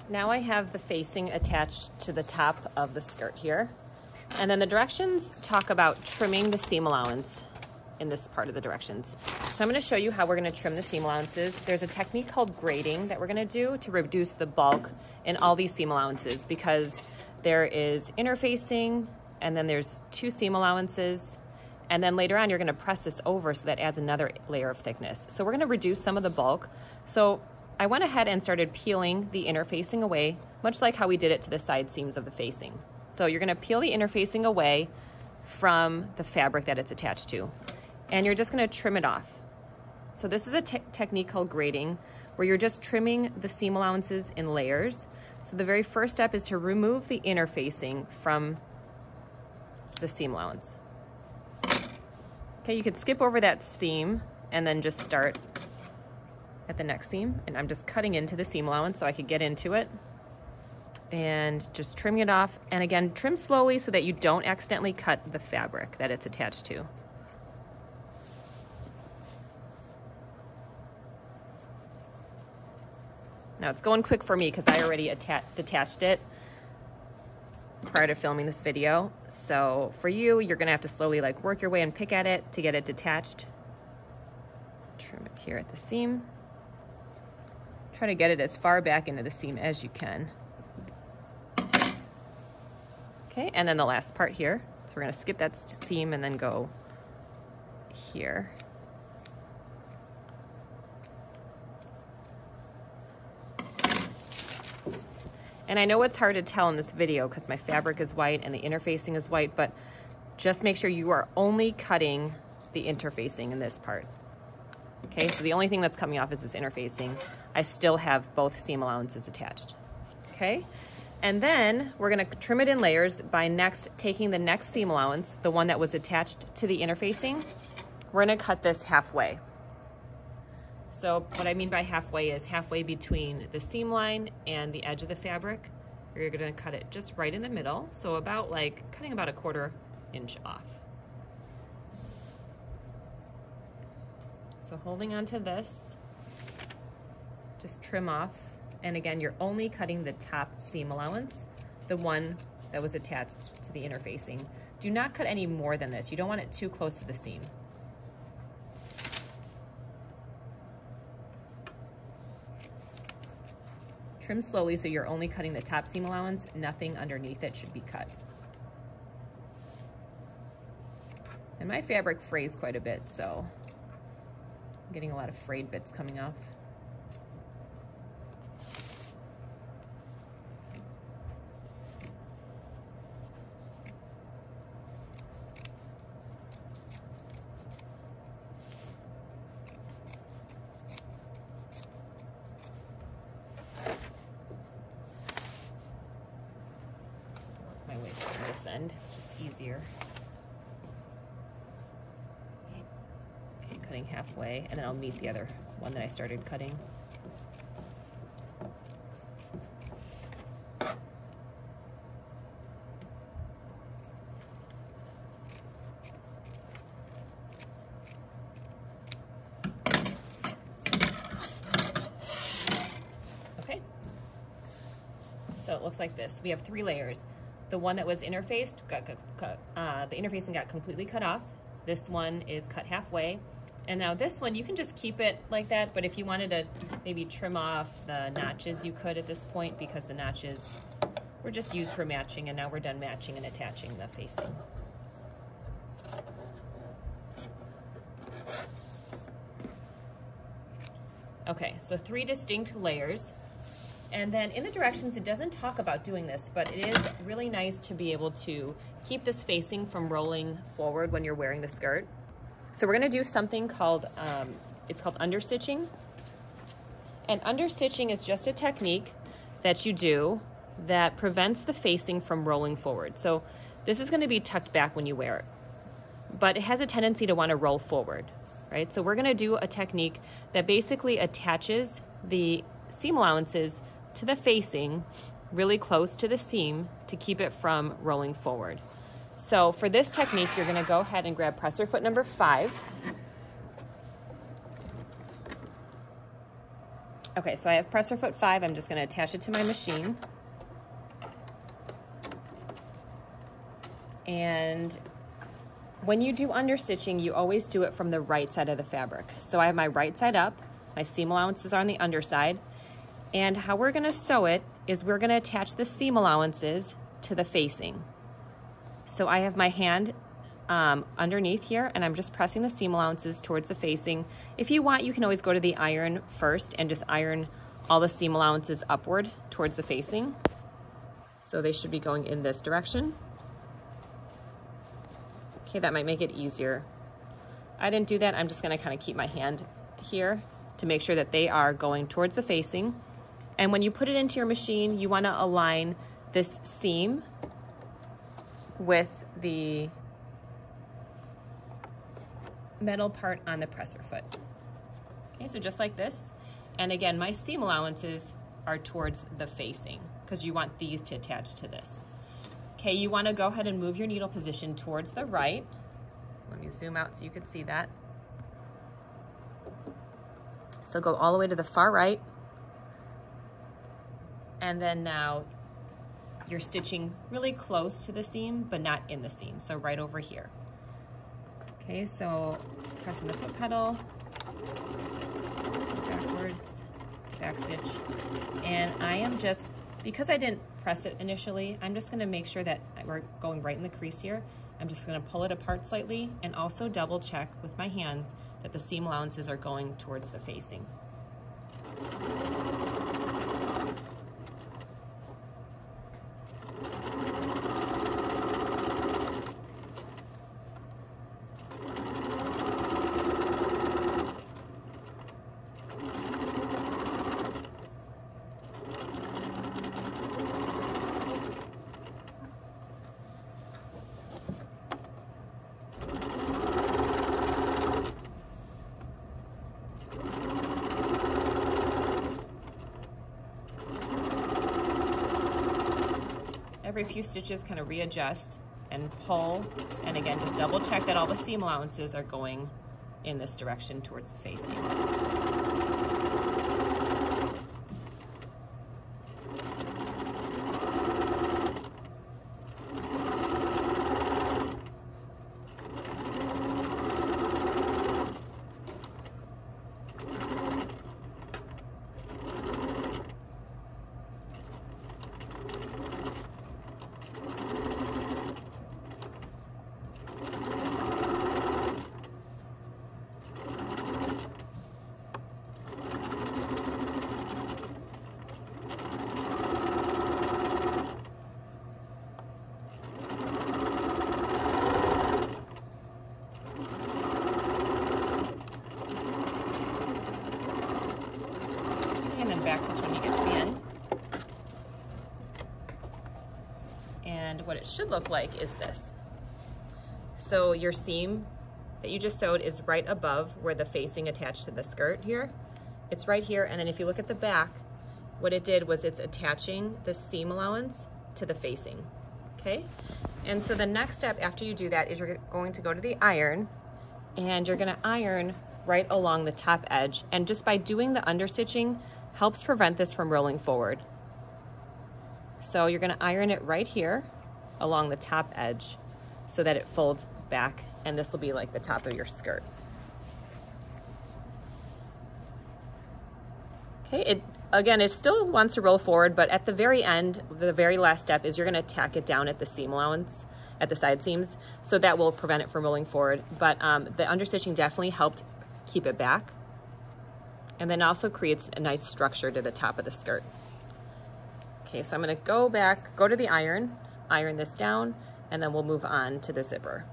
now I have the facing attached to the top of the skirt here. And then the directions talk about trimming the seam allowance in this part of the directions. So I'm gonna show you how we're gonna trim the seam allowances. There's a technique called grading that we're gonna do to reduce the bulk in all these seam allowances, because there is interfacing, and then there's 2 seam allowances, and then later on you're gonna press this over, so that adds another layer of thickness. So we're gonna reduce some of the bulk. So I went ahead and started peeling the interfacing away, much like how we did it to the side seams of the facing. So you're gonna peel the interfacing away from the fabric that it's attached to, and you're just gonna trim it off. So this is a technique called grading, where you're just trimming the seam allowances in layers. So the very first step is to remove the interfacing from the seam allowance. Okay, you could skip over that seam and then just start at the next seam. And I'm just cutting into the seam allowance so I could get into it. And just trimming it off. And again, trim slowly so that you don't accidentally cut the fabric that it's attached to. Now it's going quick for me because I already detached it prior to filming this video. So for you, you're gonna have to slowly like work your way and pick at it to get it detached. Trim it here at the seam. Try to get it as far back into the seam as you can. Okay, and then the last part here. So we're gonna skip that seam and then go here. And I know it's hard to tell in this video because my fabric is white and the interfacing is white, but just make sure you are only cutting the interfacing in this part. Okay, so the only thing that's coming off is this interfacing. I still have both seam allowances attached. Okay, and then we're gonna trim it in layers by next taking the next seam allowance, the one that was attached to the interfacing. We're gonna cut this halfway. So what I mean by halfway is halfway between the seam line and the edge of the fabric. You're gonna cut it just right in the middle. So about like cutting about a 1/4 inch off. So holding onto this, just trim off. And again, you're only cutting the top seam allowance, the one that was attached to the interfacing. Do not cut any more than this. You don't want it too close to the seam. Trim slowly so you're only cutting the top seam allowance, nothing underneath it should be cut. And my fabric frays quite a bit, so I'm getting a lot of frayed bits coming off. End. It's just easier. I'm cutting halfway, and then I'll meet the other one that I started cutting. Okay. So it looks like this. We have 3 layers. The one that was interfaced, the interfacing got completely cut off. This one is cut halfway. And now this one, you can just keep it like that, but if you wanted to maybe trim off the notches, you could at this point, because the notches were just used for matching, and now we're done matching and attaching the facing. Okay, so 3 distinct layers. And then in the directions, it doesn't talk about doing this, but it is really nice to be able to keep this facing from rolling forward when you're wearing the skirt. So we're gonna do something called, it's called understitching. And understitching is just a technique that you do that prevents the facing from rolling forward. So this is gonna be tucked back when you wear it, but it has a tendency to wanna roll forward, right? So we're gonna do a technique that basically attaches the seam allowances to the facing really close to the seam to keep it from rolling forward. So for this technique, you're gonna go ahead and grab presser foot number 5. Okay, so I have presser foot 5. I'm just going to attach it to my machine. And when you do understitching, you always do it from the right side of the fabric. So I have my right side up, my seam allowances are on the underside, and how we're going to sew it is we're going to attach the seam allowances to the facing. So I have my hand underneath here, and I'm just pressing the seam allowances towards the facing. If you want, you can always go to the iron first and just iron all the seam allowances upward towards the facing. So they should be going in this direction. Okay, that might make it easier. I didn't do that. I'm just gonna kind of keep my hand here to make sure that they are going towards the facing. And when you put it into your machine, you wanna align this seam with the metal part on the presser foot. Okay, so just like this. And again, my seam allowances are towards the facing because you want these to attach to this. Okay, you want to go ahead and move your needle position towards the right. Let me zoom out so you can see that. So go all the way to the far right. And then now you're stitching really close to the seam, but not in the seam. So right over here. Okay, so pressing the foot pedal, backwards, back stitch. And I am just, because I didn't press it initially, I'm just gonna make sure that we're going right in the crease here. I'm just gonna pull it apart slightly and also double check with my hands that the seam allowances are going towards the facing. Every few stitches kind of readjust and pull, and again just double check that all the seam allowances are going in this direction towards the facing. Back stitch when you get to the end. And what it should look like is this. So your seam that you just sewed is right above where the facing attached to the skirt here. It's right here, and then if you look at the back, what it did was it's attaching the seam allowance to the facing, okay? And so the next step after you do that is you're going to go to the iron, and you're gonna iron right along the top edge. And just by doing the understitching, helps prevent this from rolling forward. So you're gonna iron it right here along the top edge so that it folds back, and this will be like the top of your skirt. Okay, it still wants to roll forward, but at the very end, the very last step is you're gonna tack it down at the seam allowance, at the side seams, so that will prevent it from rolling forward. But the understitching definitely helped keep it back. And then also creates a nice structure to the top of the skirt. Okay, so I'm gonna go back, go to the iron this down, and then we'll move on to the zipper.